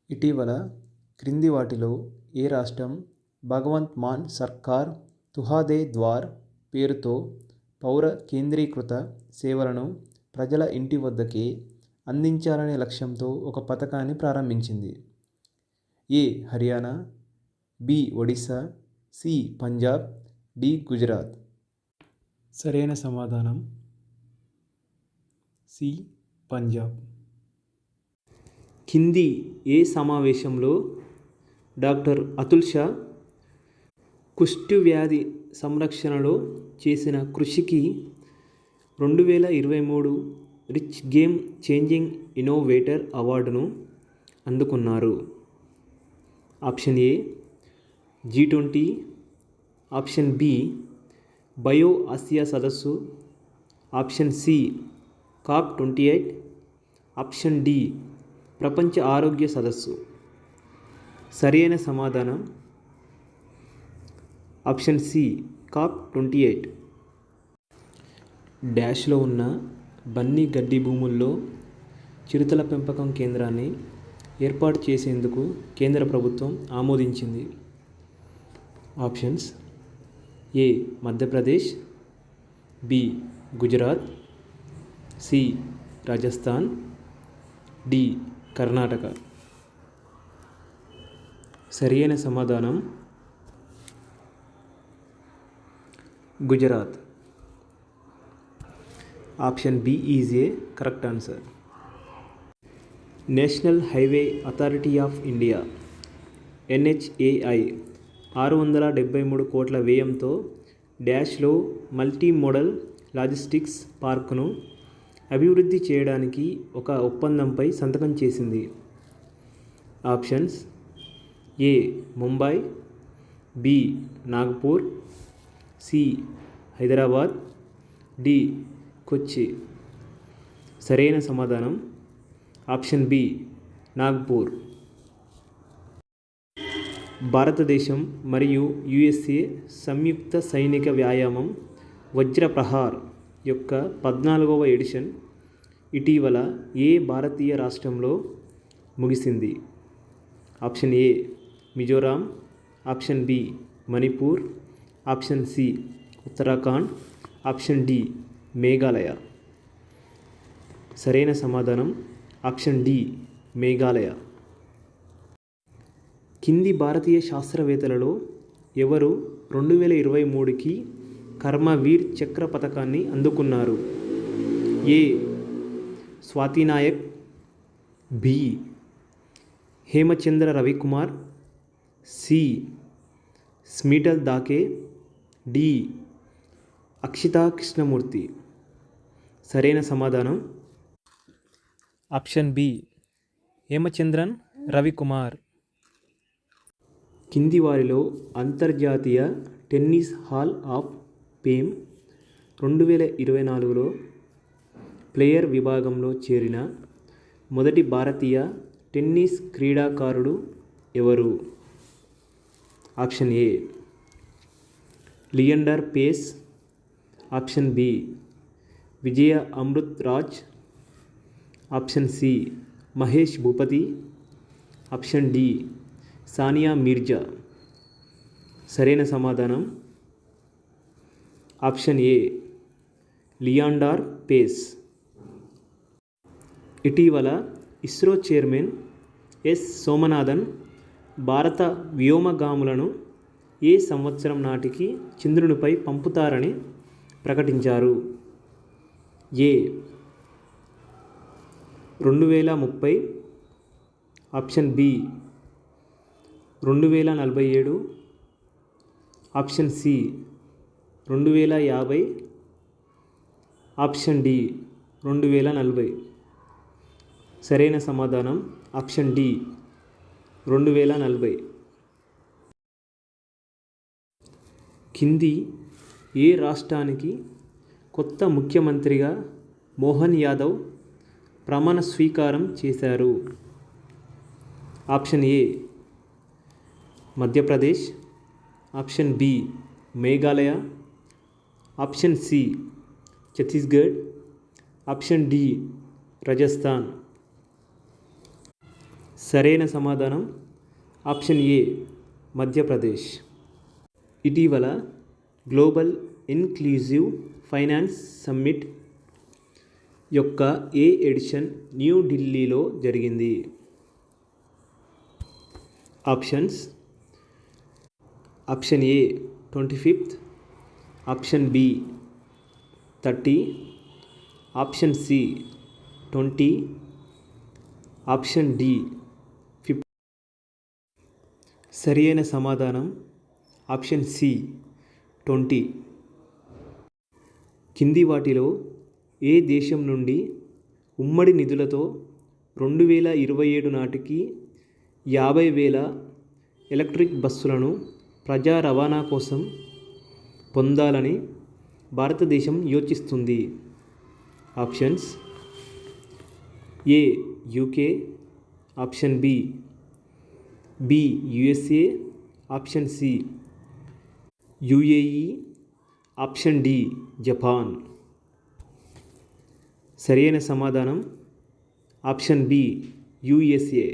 ఇటీవల క్రింది వాటిలో ఏ రాష్ట్రం భగవంత్ మాన్ సర్కార్ తుహాదే ద్వార్ పేరుతో పౌర కేంద్రీకృత సేవలను ప్రజల ఇంటి వద్దకే అందించాలనే లక్ష్యంతో ఒక పథకాన్ని ప్రారంభించింది? A Haryana, B Odisha, C Punjab, D Gujarat. సరైన సమాధానం సి పంజాబ్. కింది ఏ సమావేశంలో డాక్టర్ అతుల్ షా కుష్ఠవ్యాధి సంరక్షణలో చేసిన కృషికి 2023 రిచ్ గేమ్ చేంజింగ్ ఇన్నోవేటర్ అవార్డును అందుకున్నారు? Option A G20, option B bio Asia సదస్సు, option C COP28, option D ప్రపంచ ఆరోగ్య సదస్సు. సరైన సమాధానం ఆప్షన్ సి COP28. డాష్లో ఉన్న బన్నీ గడ్డి భూముల్లో చిరుతల పెంపకం కేంద్రాన్ని ఏర్పాటు చేసేందుకు కేంద్ర ప్రభుత్వం ఆమోదించింది. Options A Madhya Pradesh, B Gujarat, C Rajasthan, D Karnataka. సరైన సమాధానం Gujarat. Option B is a correct answer. National highway authority of India NHAI 673 కోట్ల వ్యయంతో డాష్లో మల్టీ మోడల్ లాజిస్టిక్స్ పార్కును అభివృద్ధి చేయడానికి ఒక ఒప్పందంపై సంతకం చేసింది. Options A Mumbai, B Nagpur, C Hyderabad, D Kochi. సరైన సమాధానం ఆప్షన్ బి నాగ్పూర్. భారతదేశం మరియు USA సంయుక్త సైనిక వ్యాయామం వజ్రప్రహార్ యొక్క 14వ ఎడిషన్ ఇటీవల ఏ భారతీయ రాష్ట్రంలో ముగిసింది? Option A Mizoram, option B Manipur, option C Uttarakhand, option D Meghalaya. సరైన సమాధానం ఆప్షన్ డి మేఘాలయ. కింది భారతీయ శాస్త్రవేత్తలలో ఎవరు 2023కి కర్మవీర్ చక్ర పథకాన్ని అందుకున్నారు? A Swati Nayak, B Hemachandra Ravikumar, C Smital Dake, D Akshita Krishnamurthy. సరైన సమాధానం ఆప్షన్ బి హేమచంద్రన్ రవికుమార్. కింది వారిలో అంతర్జాతీయ టెన్నిస్ హాల్ ఆఫ్ ఫేమ్ 2024లో ప్లేయర్ విభాగంలో చేరిన మొదటి భారతీయ టెన్నిస్ క్రీడాకారుడు ఎవరు? Option A Leander Paes, option B Vijay Amritraj, option C Mahesh Bhupathi, option D Sania Mirza. సరైన సమాధానం ఆప్షన్ ఏ లియాండర్ పేస్. ఇటీవల ఇస్రో చైర్మన్ ఎస్ సోమనాథన్ భారత వ్యోమగాములను ఏ సంవత్సరం నాటికి చంద్రునిపై పంపుతారని ప్రకటించారు? A 2030, option B 2047, option C 2050, option D 2040. సరైన సమాధానం ఆప్షన్ డి 2040. కింది ఏ రాష్ట్రానికి కొత్త ముఖ్యమంత్రిగా మోహన్ యాదవ్ ప్రమాణ స్వీకారం చేశారు? Option A Madhya Pradesh, option B Meghalaya, option C Chhattisgarh, option D Rajasthan. సరైన సమాధానం ఆప్షన్ ఏ మధ్యప్రదేశ్. ఇటీవల గ్లోబల్ ఇన్క్లూజివ్ ఫైనాన్స్ సమ్మిట్ యొక్క ఏ ఎడిషన్ న్యూఢిల్లీలో జరిగింది? Options: option A 25th, option B 30, option C 20, option D 50. సరియైన సమాధానం ఆప్షన్ సి 20. కింది వాటిలో ఏ దేశం నుండి ఉమ్మడి నిధులతో 2027 నాటికి 50,000 ఎలక్ట్రిక్ బస్సులను ప్రజా రవాణా కోసం పొందాలని భారతదేశం యోచిస్తుంది? Options: A UK, option B USA, option C UAE, option D Japan. సరైన సమాధానం ఆప్షన్ బి యుఎస్ఏ.